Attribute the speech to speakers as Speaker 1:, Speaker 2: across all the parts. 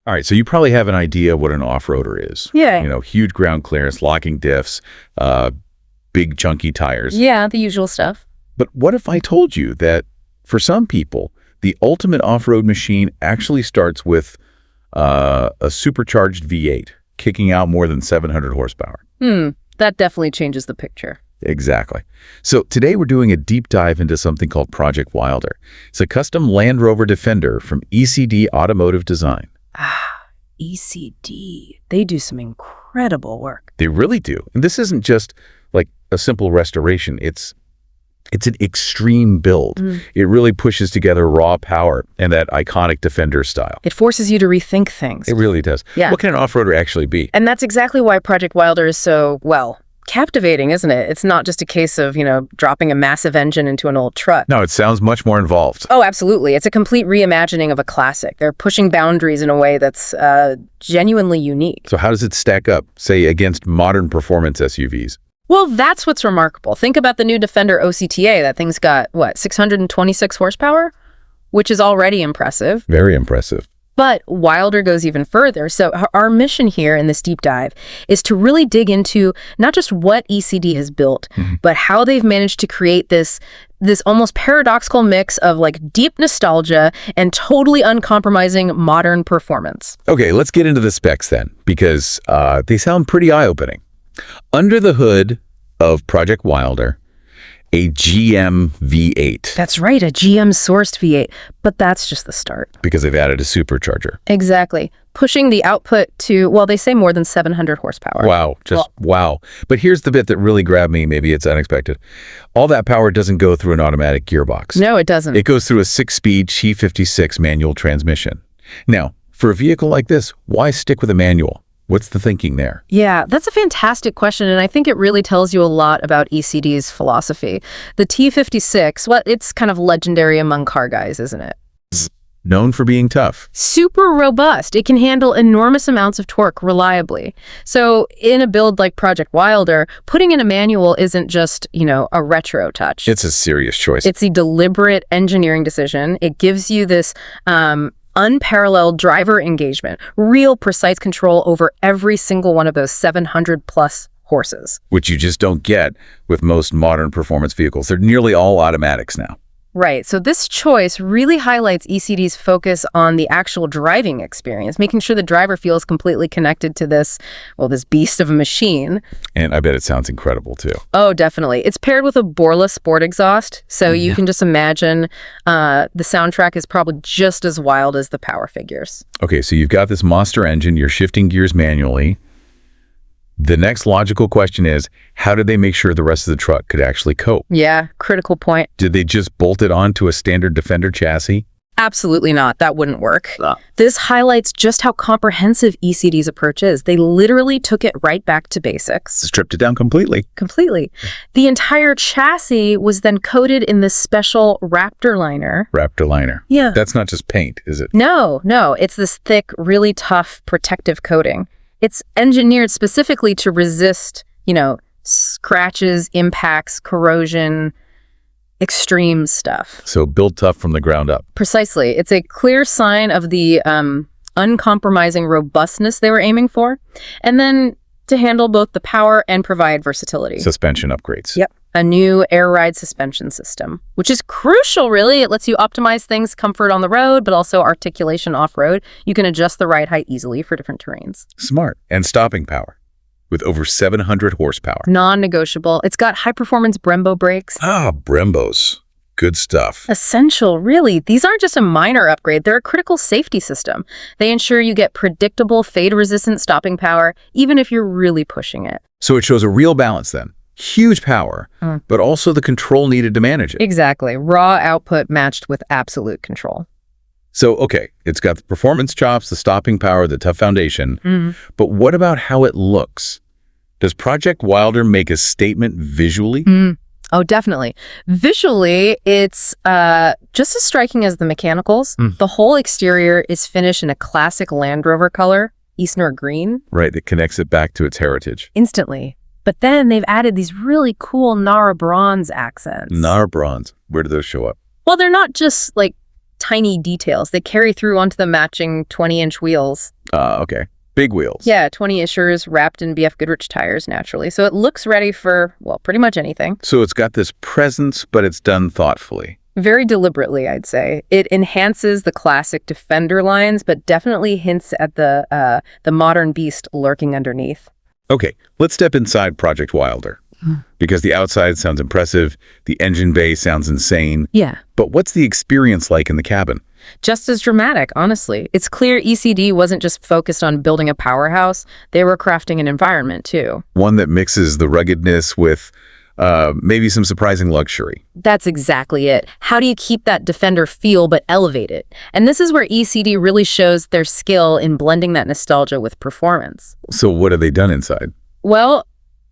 Speaker 1: All right, so you probably have an idea what an off-roader is.
Speaker 2: Yeah.
Speaker 1: You know, huge ground clearance, locking diffs, big chunky tires.
Speaker 2: Yeah, the usual stuff.
Speaker 1: But what if I told you that for some people, the ultimate off-road machine actually starts with a supercharged V8, kicking out more than 700 horsepower?
Speaker 2: That definitely changes the picture.
Speaker 1: Exactly. So today we're doing a deep dive into something called Project Wilder. It's a custom Land Rover Defender from ECD Automotive Design.
Speaker 2: ECD. They do some incredible work.
Speaker 1: They really do. And this isn't just like a simple restoration. It's an extreme build. It really pushes together raw power and that iconic Defender style.
Speaker 2: It forces you to rethink things.
Speaker 1: It really does.
Speaker 2: Yeah.
Speaker 1: What can an off-roader actually be?
Speaker 2: And that's exactly why Project Wilder is so, captivating, isn't it? It's not just a case of, dropping a massive engine into an old truck.
Speaker 1: No, it sounds much more involved.
Speaker 2: Oh, absolutely. It's a complete reimagining of a classic. They're pushing boundaries in a way that's genuinely unique.
Speaker 1: So how does it stack up, say, against modern performance SUVs?
Speaker 2: Well, that's what's remarkable. Think about the new Defender OCTA. That thing's got, 626 horsepower? Which is already impressive.
Speaker 1: Very impressive.
Speaker 2: But Wilder goes even further. So our mission here in this deep dive is to really dig into not just what ECD has built, but how they've managed to create this almost paradoxical mix of deep nostalgia and totally uncompromising modern performance.
Speaker 1: Okay, let's get into the specs then, because they sound pretty eye-opening. Under the hood of Project Wilder, a GM V8.
Speaker 2: That's right, a GM-sourced V8. But that's just the start.
Speaker 1: Because they've added a supercharger.
Speaker 2: Exactly. Pushing the output to, they say more than 700 horsepower.
Speaker 1: Wow. Wow. But here's the bit that really grabbed me. Maybe it's unexpected. All that power doesn't go through an automatic gearbox.
Speaker 2: No, it doesn't.
Speaker 1: It goes through a 6-speed T56 manual transmission. Now, for a vehicle like this, why stick with a manual? What's the thinking there?
Speaker 2: Yeah, that's a fantastic question, and I think it really tells you a lot about ECD's philosophy. The T56, it's kind of legendary among car guys, isn't it?
Speaker 1: Known for being tough.
Speaker 2: Super robust. It can handle enormous amounts of torque reliably. So in a build like Project Wilder, putting in a manual isn't just, a retro touch.
Speaker 1: It's a serious choice.
Speaker 2: It's a deliberate engineering decision. It gives you this unparalleled driver engagement, real precise control over every single one of those 700 plus horses.
Speaker 1: Which you just don't get with most modern performance vehicles. They're nearly all automatics now.
Speaker 2: Right. So this choice really highlights ECD's focus on the actual driving experience, making sure the driver feels completely connected to this beast of a machine.
Speaker 1: And I bet it sounds incredible, too.
Speaker 2: Oh, definitely. It's paired with a boreless sport exhaust, so you can just imagine the soundtrack is probably just as wild as the power figures.
Speaker 1: Okay, so you've got this monster engine. You're shifting gears manually. The next logical question is, how did they make sure the rest of the truck could actually cope?
Speaker 2: Yeah, critical point.
Speaker 1: Did they just bolt it onto a standard Defender chassis?
Speaker 2: Absolutely not. That wouldn't work. This highlights just how comprehensive ECD's approach is. They literally took it right back to basics.
Speaker 1: Stripped it down completely.
Speaker 2: Completely. The entire chassis was then coated in this special Raptor liner.
Speaker 1: Raptor liner.
Speaker 2: Yeah.
Speaker 1: That's not just paint, is it?
Speaker 2: No. It's this thick, really tough protective coating. It's engineered specifically to resist, scratches, impacts, corrosion, extreme stuff.
Speaker 1: So built tough from the ground up.
Speaker 2: Precisely. It's a clear sign of the uncompromising robustness they were aiming for. And then to handle both the power and provide versatility.
Speaker 1: Suspension upgrades.
Speaker 2: Yep. A new air ride suspension system, which is crucial, really. It lets you optimize things, comfort on the road, but also articulation off-road. You can adjust the ride height easily for different terrains.
Speaker 1: Smart. And stopping power with over 700 horsepower.
Speaker 2: Non-negotiable. It's got high-performance Brembo brakes.
Speaker 1: Brembos. Good stuff.
Speaker 2: Essential, really. These aren't just a minor upgrade. They're a critical safety system. They ensure you get predictable, fade-resistant stopping power, even if you're really pushing it.
Speaker 1: So it shows a real balance then. Huge power, but also the control needed to manage it.
Speaker 2: Exactly. Raw output matched with absolute control.
Speaker 1: So, okay, it's got the performance chops, the stopping power, the tough foundation. But what about how it looks? Does Project Wilder make a statement visually?
Speaker 2: Oh, definitely. Visually, it's just as striking as the mechanicals. The whole exterior is finished in a classic Land Rover color, Eastern green.
Speaker 1: Right, that connects it back to its heritage.
Speaker 2: Instantly. But then they've added these really cool Nara bronze accents.
Speaker 1: Nara bronze. Where do those show up?
Speaker 2: Well, they're not just tiny details. They carry through onto the matching 20-inch wheels.
Speaker 1: Okay. Big wheels.
Speaker 2: Yeah, 20-inchers wrapped in BF Goodrich tires, naturally. So it looks ready for, well, pretty much anything.
Speaker 1: So it's got this presence, but it's done thoughtfully.
Speaker 2: Very deliberately, I'd say. It enhances the classic Defender lines, but definitely hints at the modern beast lurking underneath.
Speaker 1: Okay, let's step inside Project Wilder. Because the outside sounds impressive, the engine bay sounds insane.
Speaker 2: Yeah.
Speaker 1: But what's the experience like in the cabin?
Speaker 2: Just as dramatic, honestly. It's clear ECD wasn't just focused on building a powerhouse, they were crafting an environment, too.
Speaker 1: One that mixes the ruggedness with maybe some surprising luxury.
Speaker 2: That's exactly it. How do you keep that Defender feel but elevate it? And this is where ECD really shows their skill in blending that nostalgia with performance.
Speaker 1: So what have they done inside?
Speaker 2: Well,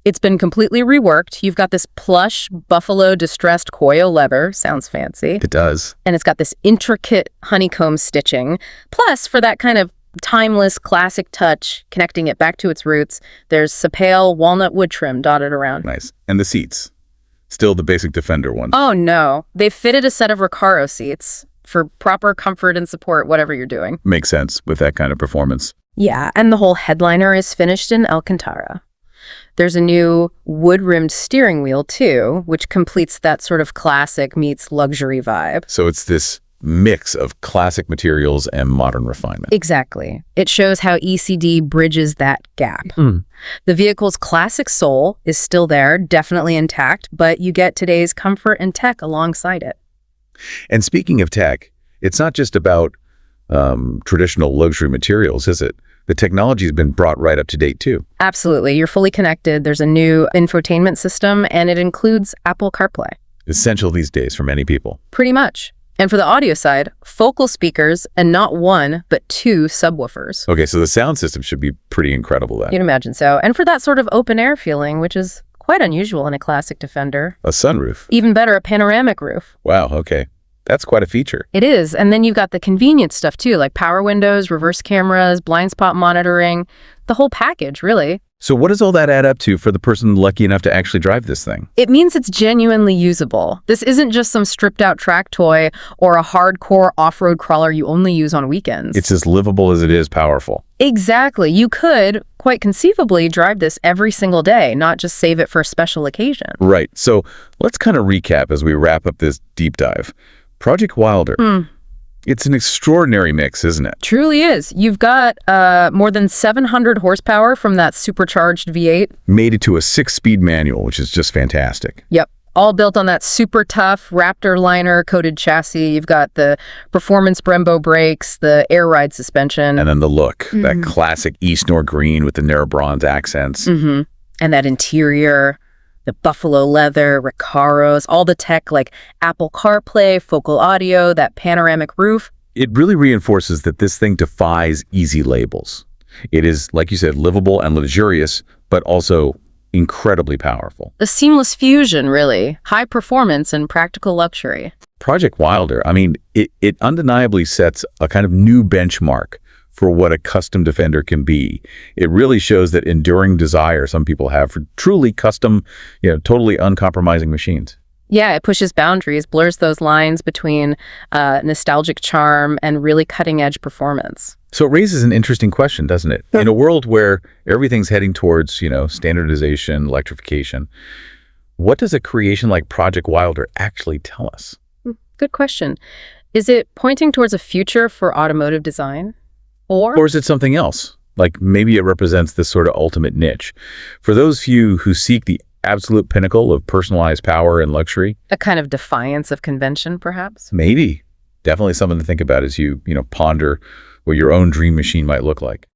Speaker 2: it's been completely reworked. You've got this plush buffalo distressed coil leather. Sounds fancy.
Speaker 1: It does.
Speaker 2: And it's got this intricate honeycomb stitching. Plus, for that kind of timeless classic touch, connecting it back to its roots, there's sapele walnut wood trim dotted around.
Speaker 1: Nice. And the seats? Still the basic Defender ones?
Speaker 2: Oh, no. They've fitted a set of Recaro seats for proper comfort and support, whatever you're doing.
Speaker 1: Makes sense with that kind of performance.
Speaker 2: Yeah, and the whole headliner is finished in Alcantara. There's a new wood-rimmed steering wheel, too, which completes that sort of classic meets luxury vibe.
Speaker 1: So it's this mix of classic materials and modern refinement.
Speaker 2: Exactly. It shows how ECD bridges that gap. The vehicle's classic soul is still there, definitely intact, but you get today's comfort and tech alongside it.
Speaker 1: And speaking of tech, it's not just about traditional luxury materials, is it? The technology's been brought right up to date, too.
Speaker 2: Absolutely. You're fully connected. There's a new infotainment system, and it includes Apple CarPlay.
Speaker 1: Essential these days for many people.
Speaker 2: Pretty much. And for the audio side, focal speakers and not one, but two subwoofers.
Speaker 1: Okay, so the sound system should be pretty incredible then.
Speaker 2: You'd imagine so. And for that sort of open air feeling, which is quite unusual in a classic Defender.
Speaker 1: A sunroof.
Speaker 2: Even better, a panoramic roof.
Speaker 1: Wow, okay. That's quite a feature.
Speaker 2: It is. And then you've got the convenience stuff too, like power windows, reverse cameras, blind spot monitoring, the whole package, really.
Speaker 1: So what does all that add up to for the person lucky enough to actually drive this thing?
Speaker 2: It means it's genuinely usable. This isn't just some stripped out track toy or a hardcore off-road crawler you only use on weekends.
Speaker 1: It's as livable as it is powerful.
Speaker 2: Exactly. You could, quite conceivably, drive this every single day, not just save it for a special occasion.
Speaker 1: Right. So let's kind of recap as we wrap up this deep dive. Project Wilder. It's an extraordinary mix, isn't it?
Speaker 2: Truly is. You've got more than 700 horsepower from that supercharged V8.
Speaker 1: Made it to a 6-speed manual, which is just fantastic.
Speaker 2: Yep. All built on that super tough Raptor liner coated chassis. You've got the performance Brembo brakes, the air ride suspension.
Speaker 1: And then the look, that classic Eastnor green with the narrow bronze accents.
Speaker 2: And that interior, the buffalo leather, Recaros, all the tech like Apple CarPlay, focal audio, that panoramic roof.
Speaker 1: It really reinforces that this thing defies easy labels. It is, like you said, livable and luxurious, but also incredibly powerful.
Speaker 2: A seamless fusion, really. High performance and practical luxury.
Speaker 1: Project Wilder, I mean, it undeniably sets a kind of new benchmark for what a custom Defender can be. It really shows that enduring desire some people have for truly custom, totally uncompromising machines.
Speaker 2: Yeah, it pushes boundaries, blurs those lines between nostalgic charm and really cutting-edge performance.
Speaker 1: So it raises an interesting question, doesn't it? In a world where everything's heading towards, standardization, electrification, what does a creation like Project Wilder actually tell us?
Speaker 2: Good question. Is it pointing towards a future for automotive design? Or
Speaker 1: is it something else? Like maybe it represents this sort of ultimate niche. For those few who seek the absolute pinnacle of personalized power and luxury.
Speaker 2: A kind of defiance of convention, perhaps?
Speaker 1: Maybe. Definitely something to think about as you, ponder what your own dream machine might look like.